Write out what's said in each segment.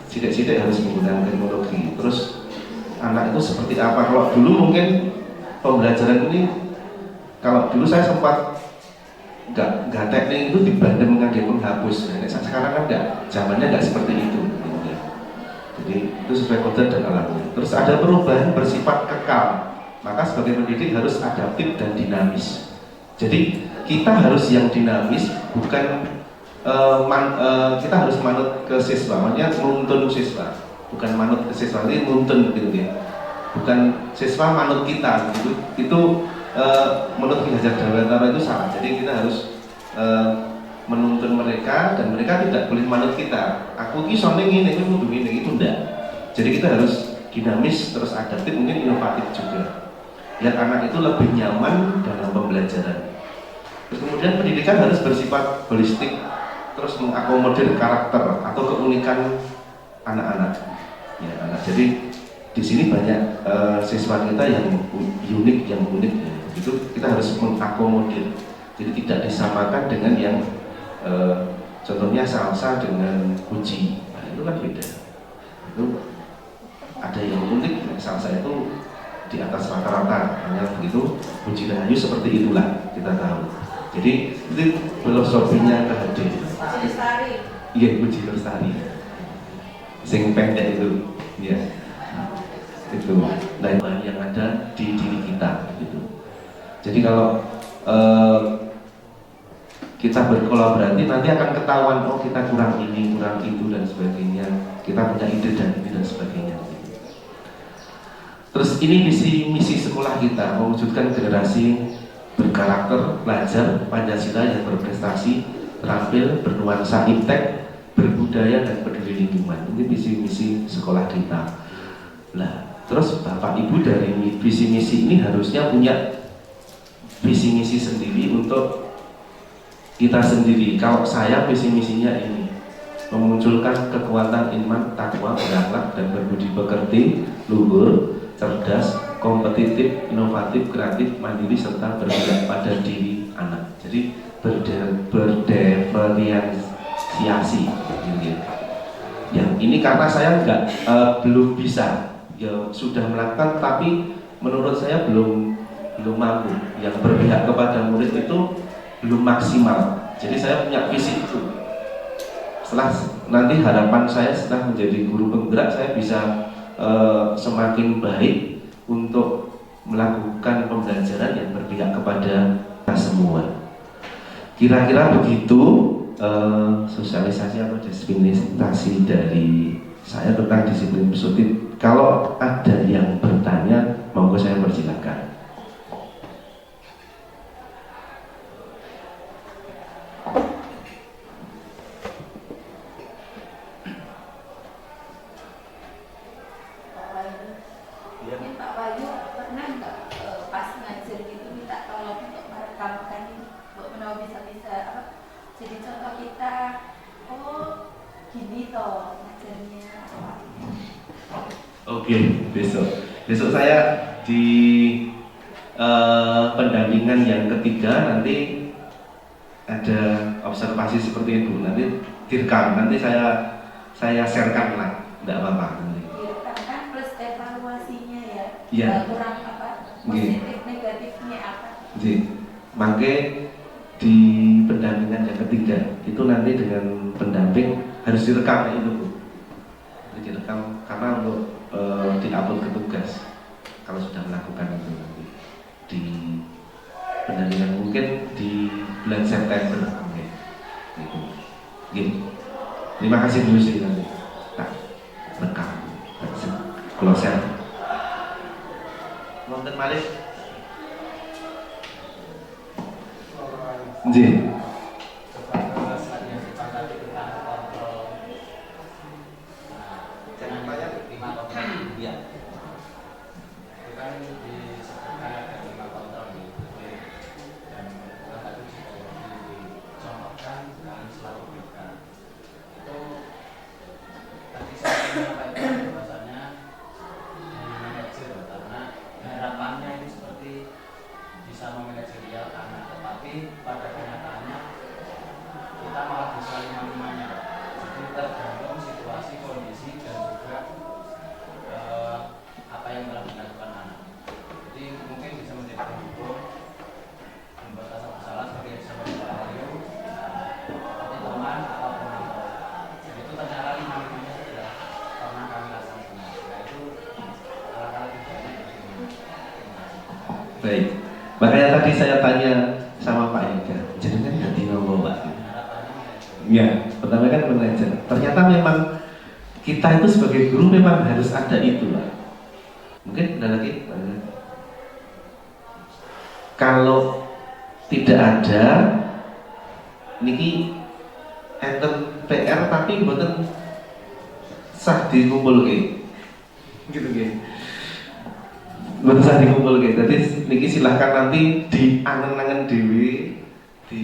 sidik-sidik harus menggunakan teknologi. Terus anak itu seperti apa? Kalau dulu mungkin pembelajaran ini, kalau dulu saya sempat nggak teknik itu dibanding menggunakan penghapus. Nah, sekarang kan nggak, zamannya nggak seperti itu. Jadi itu sesuai kodrat dan alamnya. Terus ada perubahan bersifat kekal. Maka sebagai pendidik harus adaptif dan dinamis. Jadi kita harus yang dinamis, bukan kita harus manut ke siswa, maksudnya menuntun siswa, bukan manut ke siswa, ini menuntun gitu ya. Bukan siswa manut kita gitu. Itu menurut Ki Hajar Dewantara itu salah. Jadi kita harus menuntun mereka dan mereka tidak boleh manut kita. Aku ki sone ngene, aku kudu ngene, itu enggak. Jadi kita harus dinamis terus adaptif, mungkin inovatif juga. Biar anak itu lebih nyaman dalam pembelajaran. Terus kemudian pendidikan harus bersifat holistik, terus mengakomodir karakter atau keunikan anak-anak. Ya, anak. Jadi di sini banyak siswa kita yang unik, ya. Itu kita harus mengakomodir. Jadi tidak disamakan dengan yang contohnya salsa dengan puji. Nah, itu kan beda. Itu ada yang unik, salsa itu di atas rata-rata, hanya begitu. Puji Rahayu seperti itulah kita tahu. Jadi itu filosofinya KHD. Puji Lestari. Iya, Puji Lestari. Sing pendek itu, ya. Itu. Nah, yang ada di diri kita, gitu. Jadi kalau kita berkolaborasi nanti akan ketahuan, oh kita kurang ini, kurang itu dan sebagainya. Kita punya ide dan ini dan sebagainya. Terus ini misi sekolah kita, mewujudkan generasi berkarakter, pelajar, Pancasila yang berprestasi, terampil, bernuansa iptek, berbudaya dan peduli lingkungan. Ini misi sekolah kita. Nah, terus Bapak Ibu dari visi misi ini harusnya punya visi misi sendiri untuk kita sendiri. Kalau saya visi misinya ini memunculkan kekuatan iman, takwa, berakhlak dan berbudi pekerti, luhur, cerdas, kompetitif, inovatif, kreatif, mandiri serta berpihak pada diri anak. Jadi berdiferensiasi. Yang ini karena saya belum bisa, ya sudah melakukan, tapi menurut saya belum mampu. Yang berpihak kepada murid itu belum maksimal. Jadi saya punya visi itu. Setelah nanti harapan saya setelah menjadi guru penggerak, saya bisa semakin baik untuk melakukan pembelajaran yang berpihak kepada kita semua. Kira-kira begitu sosialisasi atau disiplinasi dari saya tentang disiplin positif. Kalau ada yang bertanya, monggo saya persilakan. Oke, besok saya di pendampingan yang ketiga nanti ada observasi seperti itu, nanti direkam, nanti saya sharekan lah, tidak apa-apa. Direkam plus evaluasinya ya. Iya. Kurang apa? Positif negatifnya apa? Jadi, makanya di pendampingan yang ketiga itu nanti dengan pendamping harus direkam itu, Bu. Harus direkam karena untuk diupload ke tugas kalau sudah melakukan itu nanti di pendampingan mungkin di bulan September. Oke. Gitu. Terima kasih dulu sih nanti. Tak rekam. Close. Wonten malih. Nggih. Harapannya ini seperti bisa memanajerial anak, tetapi pada kenyataannya Baik. Makanya tadi saya tanya sama Pak Ega, jenengan ganti nopo Pak? Ya, pertama kan belajar. Ternyata memang kita itu sebagai guru memang harus ada itu Pak. Mungkin ada lagi? Kalau tidak ada, niki enten PR tapi mboten sah dikumpulke. Gitu nggih. Mboten sah dikumpulke. Jadi niki silahkan nanti diangen-angen dhewe, di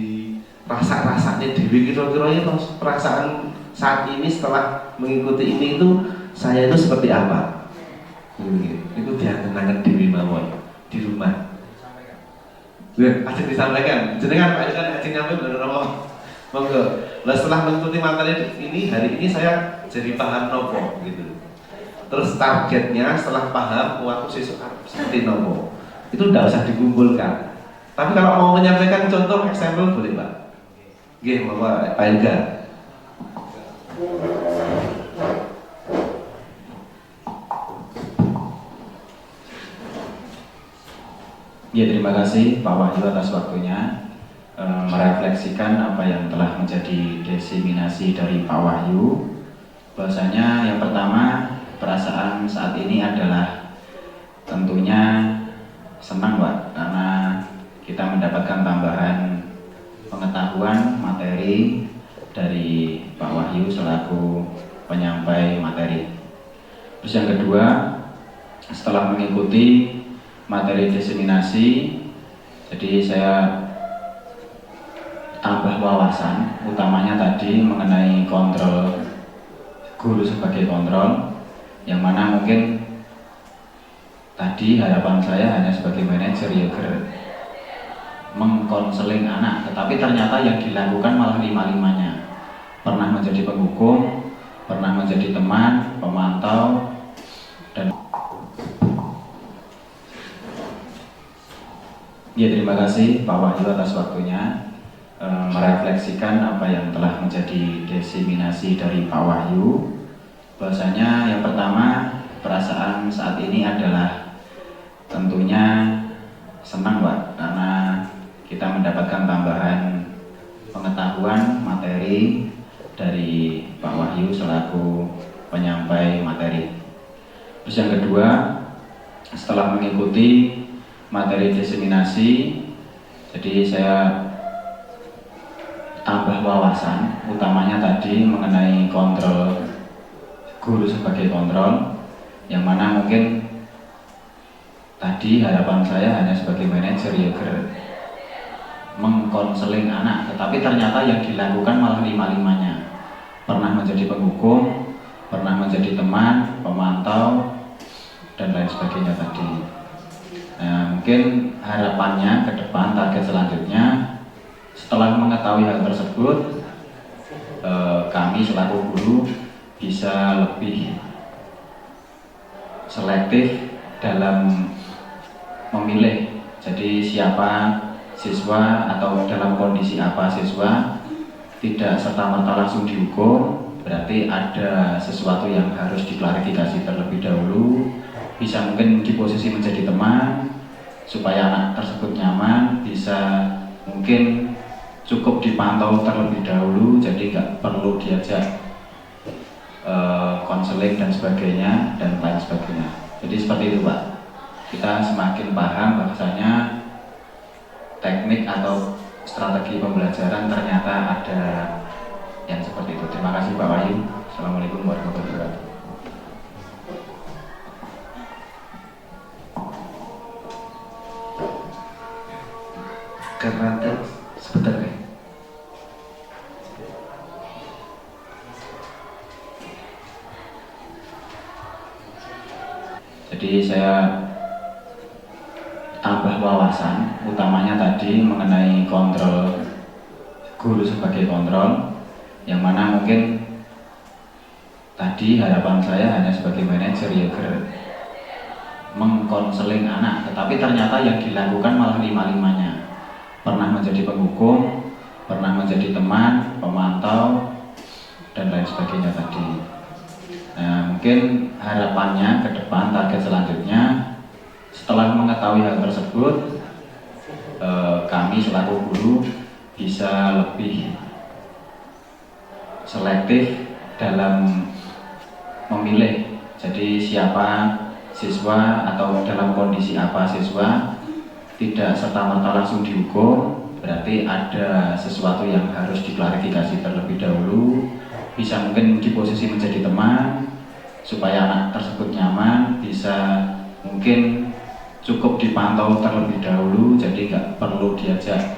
rasa-rasanya dhewe kira-kira ya perasaan saat ini setelah mengikuti ini itu saya itu seperti apa. Itu diangen-angen dhewe mawon di rumah. Ada disampaikan, jenengan Pak kan ajeng nyampe bener apa? Monggo. Lah setelah mengikuti materi ini hari ini saya jadi paham nopo gitu. Terus targetnya setelah paham waktu sesuk seperti nopo. Itu tidak usah dikumpulkan. Tapi kalau mau menyampaikan contoh eksempel boleh Pak. Nggih, Pak Elga. Ya, terima kasih Pak Wahyu atas waktunya merefleksikan apa yang telah menjadi diseminasi dari Pak Wahyu. Bahwasanya yang pertama, perasaan saat ini adalah tentunya senang Pak, karena kita mendapatkan tambahan pengetahuan materi dari Pak Wahyu selaku penyampai materi. Terus yang kedua, setelah mengikuti materi diseminasi, jadi saya tambah wawasan, utamanya tadi mengenai kontrol, guru sebagai kontrol, yang mana mungkin tadi harapan saya hanya sebagai manajer ya mengkonseling anak, tetapi ternyata yang dilakukan malah lima-limanya. Pernah menjadi penghukum, pernah menjadi teman, pemantau, dan ya, terima kasih Pak Wahyu atas waktunya merefleksikan apa yang telah menjadi diseminasi dari Pak Wahyu. Bahwasanya yang pertama, perasaan saat ini adalah tentunya senang Pak, karena kita mendapatkan tambahan pengetahuan materi dari Pak Wahyu selaku penyampai materi. Terus yang kedua, setelah mengikuti materi diseminasi, jadi saya tambah wawasan, utamanya tadi mengenai kontrol, guru sebagai kontrol, yang mana mungkin tadi harapan saya hanya sebagai manajer ya mengkonseling anak, tetapi ternyata yang dilakukan malah lima-limanya. Pernah menjadi penghukum, pernah menjadi teman, pemantau, dan lain sebagainya tadi. Nah, mungkin harapannya ke depan, target selanjutnya setelah mengetahui hal tersebut, kami selaku guru bisa lebih selektif dalam memilih. Jadi siapa siswa atau dalam kondisi apa siswa, tidak serta-merta langsung dihukum, berarti ada sesuatu yang harus diklarifikasi terlebih dahulu. Bisa mungkin di posisi menjadi teman supaya anak tersebut nyaman, bisa mungkin cukup dipantau terlebih dahulu, jadi nggak perlu diajak konseling dan sebagainya dan lain sebagainya. Jadi seperti itu Pak, kita semakin paham bahwasanya teknik atau strategi pembelajaran ternyata ada yang seperti itu. Terima kasih Pak Wahyu. Assalamualaikum warahmatullahi wabarakatuh. Karena ada sebentar nih. Jadi saya tambah wawasan, utamanya tadi mengenai kontrol, guru sebagai kontrol, yang mana mungkin tadi harapan saya hanya sebagai manajer ya mengkonseling anak, tetapi ternyata yang dilakukan malah lima-limanya. Pernah menjadi penghukum, pernah menjadi teman, pemantau, dan lain sebagainya tadi. Nah, mungkin harapannya ke depan, target selanjutnya Setelah mengetahui hal tersebut, kami selaku guru bisa lebih selektif dalam memilih. Jadi siapa siswa atau dalam kondisi apa siswa, tidak serta-merta langsung dihukum, berarti ada sesuatu yang harus diklarifikasi terlebih dahulu. Bisa mungkin di posisi menjadi teman, supaya anak tersebut nyaman, bisa mungkin cukup dipantau terlebih dahulu, jadi nggak perlu diajak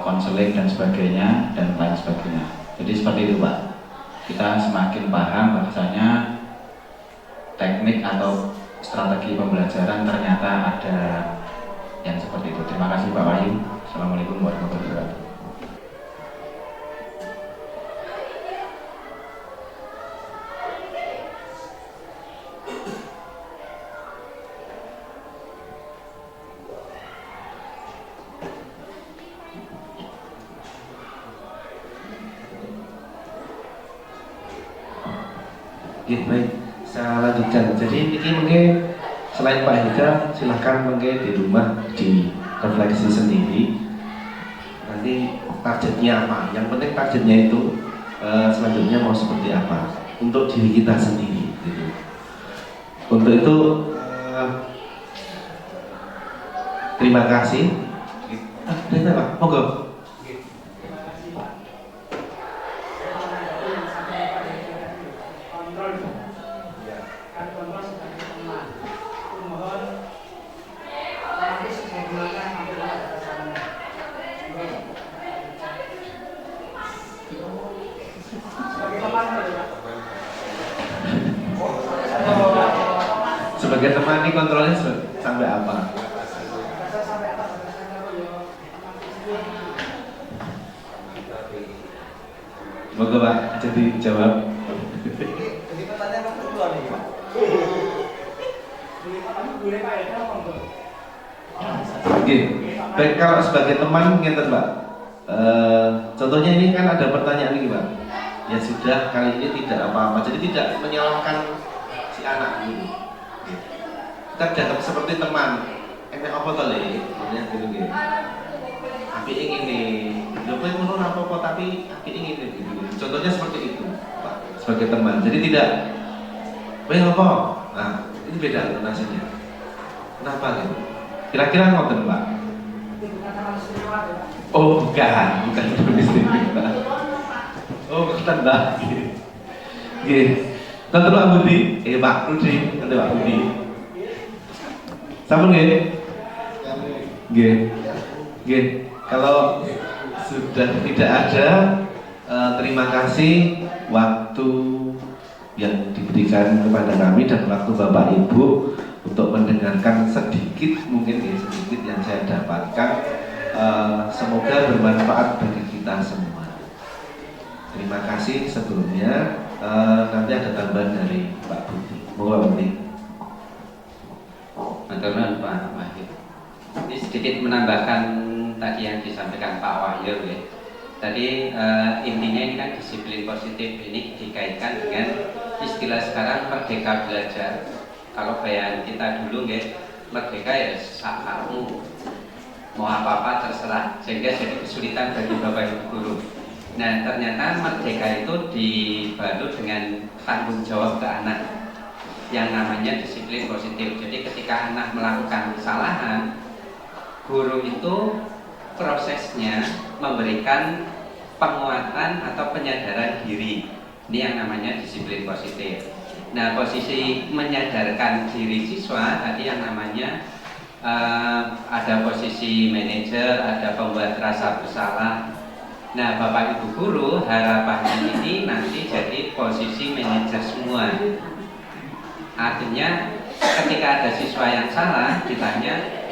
konseling dan sebagainya dan lain sebagainya. Jadi seperti itu Pak, kita semakin paham bahwasanya teknik atau strategi pembelajaran ternyata ada yang seperti itu. Terima kasih Pak Wahyu. Assalamualaikum warahmatullahi wabarakatuh. Ya, baik, saya lanjutkan. Jadi ini mungkin selain Pak Hidam, silahkan mungkin di rumah direfleksi sendiri. Nanti targetnya apa? Yang penting targetnya itu selanjutnya mau seperti apa untuk diri kita sendiri. Gitu. Untuk itu terima kasih. Pak, monggo. Sebagai teman ini kontrolnya sampai apa? Moga Pak, jadi jawab. Jadi pertanyaan kedua nih Pak. Oke, baik, kalau sebagai teman ngeten Pak. Contohnya ini kan ada pertanyaan ini Pak. Ya sudah, kali ini tidak apa-apa. Jadi tidak menyalahkan si anak ini. Kita dianggap seperti teman. Enak apa to le? Maksudnya gitu gitu. Api ingin nih. Lho kowe ngono ora apa-apa tapi api ingin gitu. Contohnya seperti itu, Pak. Sebagai teman. Jadi tidak kowe apa? Nah, ini beda intonasinya. Kenapa gitu? Kira-kira ngoten, Pak? Oh, bukan teman istimewa. Oh, bukan Pak. Nggih. Tentu Pak Budi, Pak Rudi, tentu Pak Budi. Sampun nggih? Nggih. Nggih. Kalau sudah tidak ada, terima kasih waktu yang diberikan kepada kami dan waktu Bapak Ibu untuk mendengarkan sedikit, mungkin ya sedikit yang saya dapatkan. Semoga bermanfaat bagi kita semua. Terima kasih sebelumnya. Nanti ada tambahan dari Pak Budi. Mohon Pak Budi. Maturnuwun Pak Wahyu. Ini sedikit menambahkan tadi yang disampaikan Pak Wahyu ya. Tadi intinya ini kan disiplin positif ini dikaitkan dengan istilah sekarang merdeka belajar. Kalau bayangan kita dulu ya, merdeka ya sak karepmu. Mau apa-apa terserah, sehingga jadi kesulitan bagi Bapak Ibu guru. Nah, ternyata merdeka itu dibalut dengan tanggung jawab ke anak yang namanya disiplin positif. Jadi ketika anak melakukan kesalahan, guru itu prosesnya memberikan penguatan atau penyadaran diri. Ini yang namanya disiplin positif. Nah, posisi menyadarkan diri siswa tadi yang namanya ada posisi manajer, ada pembuat rasa bersalah. Nah, Bapak Ibu guru harapannya ini nanti jadi posisi manajer semua. Artinya ketika ada siswa yang salah ditanya,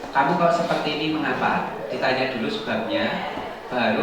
kamu kok seperti ini mengapa? Ditanya dulu sebabnya, baru